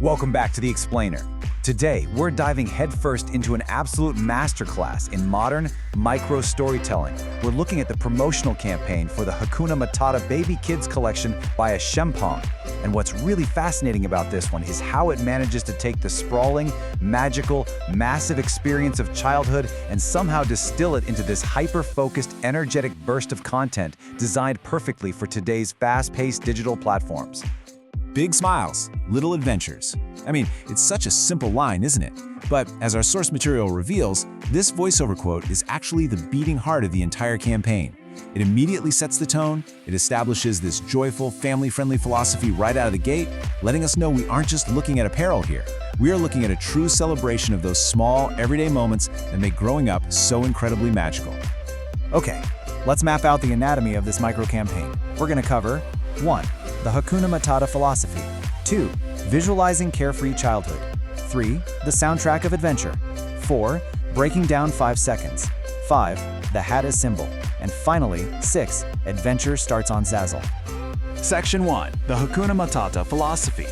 Welcome back to The Explainer. Today, we're diving headfirst into an absolute masterclass in modern micro-storytelling. We're looking at the promotional campaign for the Hakuna Matata Baby Kids collection by Achempong. And what's really fascinating about this one is how it manages to take the sprawling, magical, massive experience of childhood and somehow distill it into this hyper-focused, energetic burst of content designed perfectly for today's fast-paced digital platforms. Big smiles, little adventures. I mean, it's such a simple line, isn't it? But as our source material reveals, this voiceover quote is actually the beating heart of the entire campaign. It immediately sets the tone, it establishes this joyful, family-friendly philosophy right out of the gate, letting us know we aren't just looking at apparel here. We are looking at a true celebration of those small, everyday moments that make growing up so incredibly magical. Okay, let's map out the anatomy of this micro-campaign. We're going to cover 1. The Hakuna Matata philosophy. 2. Visualizing carefree childhood. 3. The soundtrack of adventure. 4. Breaking down 5 seconds. 5. The hat as symbol. And finally, 6. Adventure starts on Zazzle. Section 1. The Hakuna Matata philosophy.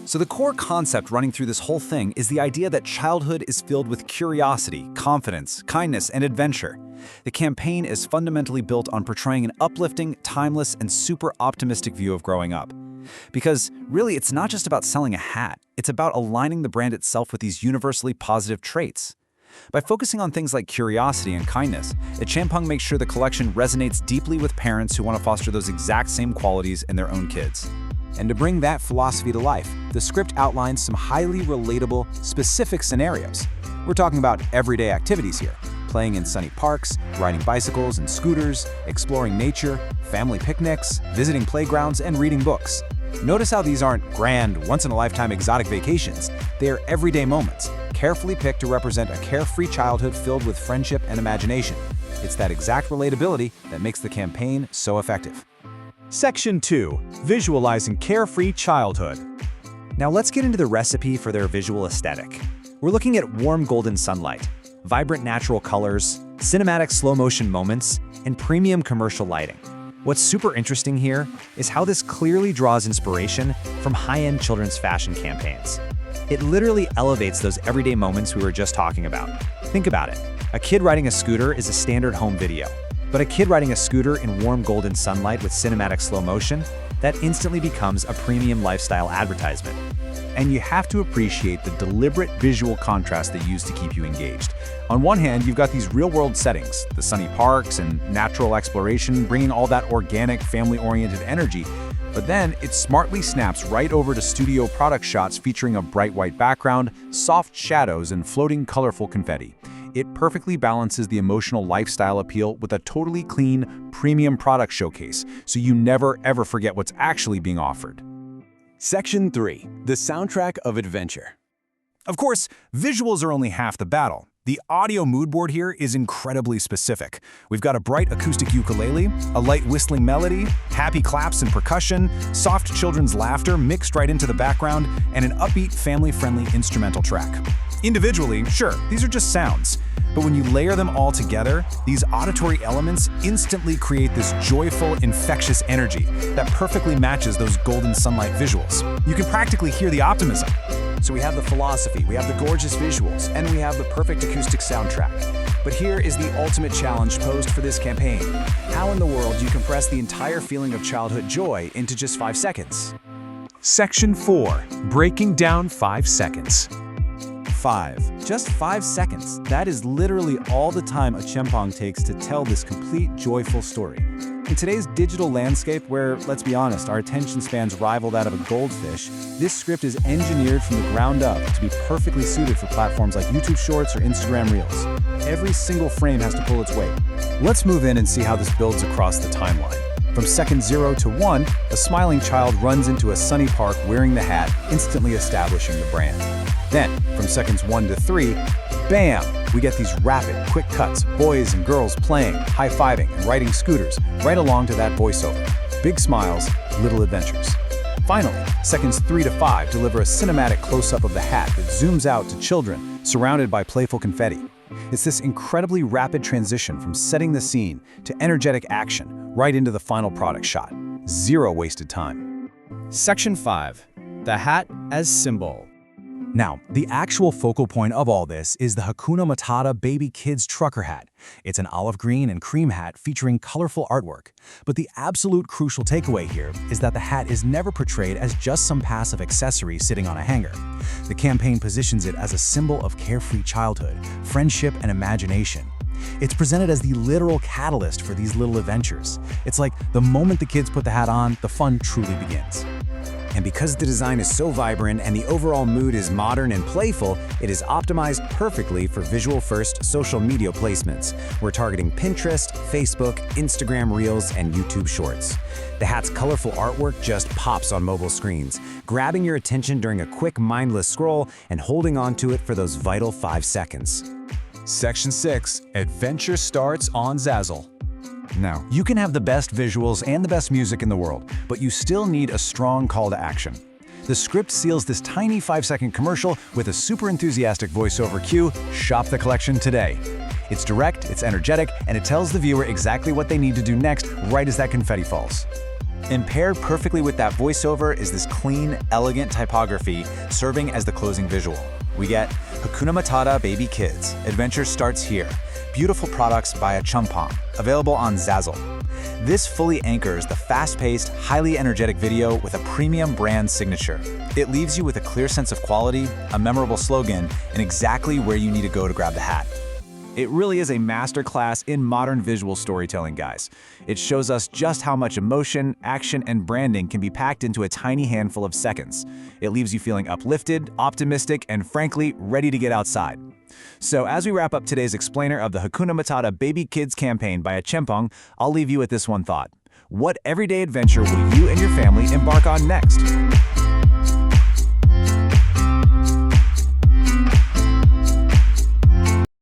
So the core concept running through this whole thing is the idea that childhood is filled with curiosity, confidence, kindness, and adventure. The campaign is fundamentally built on portraying an uplifting, timeless, and super optimistic view of growing up. Because really, it's not just about selling a hat, it's about aligning the brand itself with these universally positive traits. By focusing on things like curiosity and kindness, Achempong makes sure the collection resonates deeply with parents who want to foster those exact same qualities in their own kids. And to bring that philosophy to life, the script outlines some highly relatable, specific scenarios. We're talking about everyday activities here, playing in sunny parks, riding bicycles and scooters, exploring nature, family picnics, visiting playgrounds, and reading books. Notice how these aren't grand, once-in-a-lifetime exotic vacations. They are everyday moments, carefully picked to represent a carefree childhood filled with friendship and imagination. It's that exact relatability that makes the campaign so effective. Section 2. Visualizing carefree childhood. Now let's get into the recipe for their visual aesthetic. We're looking at warm golden sunlight, vibrant natural colors, cinematic slow-motion moments, and premium commercial lighting. What's super interesting here is how this clearly draws inspiration from high-end children's fashion campaigns. It literally elevates those everyday moments we were just talking about. Think about it. A kid riding a scooter is a standard home video. But a kid riding a scooter in warm golden sunlight with cinematic slow motion, that instantly becomes a premium lifestyle advertisement. And you have to appreciate the deliberate visual contrast they use to keep you engaged. On one hand, you've got these real-world settings, the sunny parks and natural exploration, bringing all that organic, family-oriented energy. But then it smartly snaps right over to studio product shots featuring a bright white background, soft shadows, and floating colorful confetti. It perfectly balances the emotional lifestyle appeal with a totally clean, premium product showcase, so you never ever forget what's actually being offered. Section 3. The soundtrack of adventure. Of course, visuals are only half the battle. The audio mood board here is incredibly specific. We've got a bright acoustic ukulele, a light whistling melody, happy claps and percussion, soft children's laughter mixed right into the background, and an upbeat, family-friendly instrumental track. Individually, sure, these are just sounds. But when you layer them all together, these auditory elements instantly create this joyful, infectious energy that perfectly matches those golden sunlight visuals. You can practically hear the optimism. So we have the philosophy, we have the gorgeous visuals, and we have the perfect acoustic soundtrack. But here is the ultimate challenge posed for this campaign. How in the world do you compress the entire feeling of childhood joy into just 5 seconds? Section 4. Breaking down 5 seconds. 5. Just 5 seconds. That is literally all the time Achempong takes to tell this complete, joyful story. In today's digital landscape where, let's be honest, our attention spans rival that of a goldfish, this script is engineered from the ground up to be perfectly suited for platforms like YouTube Shorts or Instagram Reels. Every single frame has to pull its weight. Let's move in and see how this builds across the timeline. From second 0 to 1, a smiling child runs into a sunny park wearing the hat, instantly establishing the brand. Then, from seconds 1 to 3, bam! We get these rapid, quick cuts, boys and girls playing, high-fiving, and riding scooters, right along to that voiceover. Big smiles, little adventures. Finally, seconds 3 to 5 deliver a cinematic close-up of the hat that zooms out to children, surrounded by playful confetti. It's this incredibly rapid transition from setting the scene to energetic action, right into the final product shot. Zero wasted time. Section 5. the hat as symbol. Now, the actual focal point of all this is the Hakuna Matata Baby Kids Trucker Hat. It's an olive green and cream hat featuring colorful artwork. But the absolute crucial takeaway here is that the hat is never portrayed as just some passive accessory sitting on a hanger. The campaign positions it as a symbol of carefree childhood, friendship, and imagination. It's presented as the literal catalyst for these little adventures. It's like the moment the kids put the hat on, the fun truly begins. And because the design is so vibrant and the overall mood is modern and playful, it is optimized perfectly for visual-first social media placements. We're targeting Pinterest, Facebook, Instagram Reels, and YouTube Shorts. The hat's colorful artwork just pops on mobile screens, grabbing your attention during a quick mindless scroll and holding on to it for those vital 5 seconds. Section 6. Adventure starts on Zazzle. Now, you can have the best visuals and the best music in the world, but you still need a strong call to action. The script seals this tiny 5-second commercial with a super enthusiastic voiceover cue: shop the collection today. It's direct, it's energetic, and it tells the viewer exactly what they need to do next, right as that confetti falls. And paired perfectly with that voiceover is this clean, elegant typography serving as the closing visual. We get Hakuna Matata Baby Kids. Adventure starts here. Beautiful products by Achempong, available on Zazzle. This fully anchors the fast-paced, highly energetic video with a premium brand signature. It leaves you with a clear sense of quality, a memorable slogan, and exactly where you need to go to grab the hat. It really is a masterclass in modern visual storytelling, guys. It shows us just how much emotion, action, and branding can be packed into a tiny handful of seconds. It leaves you feeling uplifted, optimistic, and frankly, ready to get outside. So as we wrap up today's explainer of the Hakuna Matata Baby Kids campaign by Achempong, I'll leave you with this one thought. What everyday adventure will you and your family embark on next?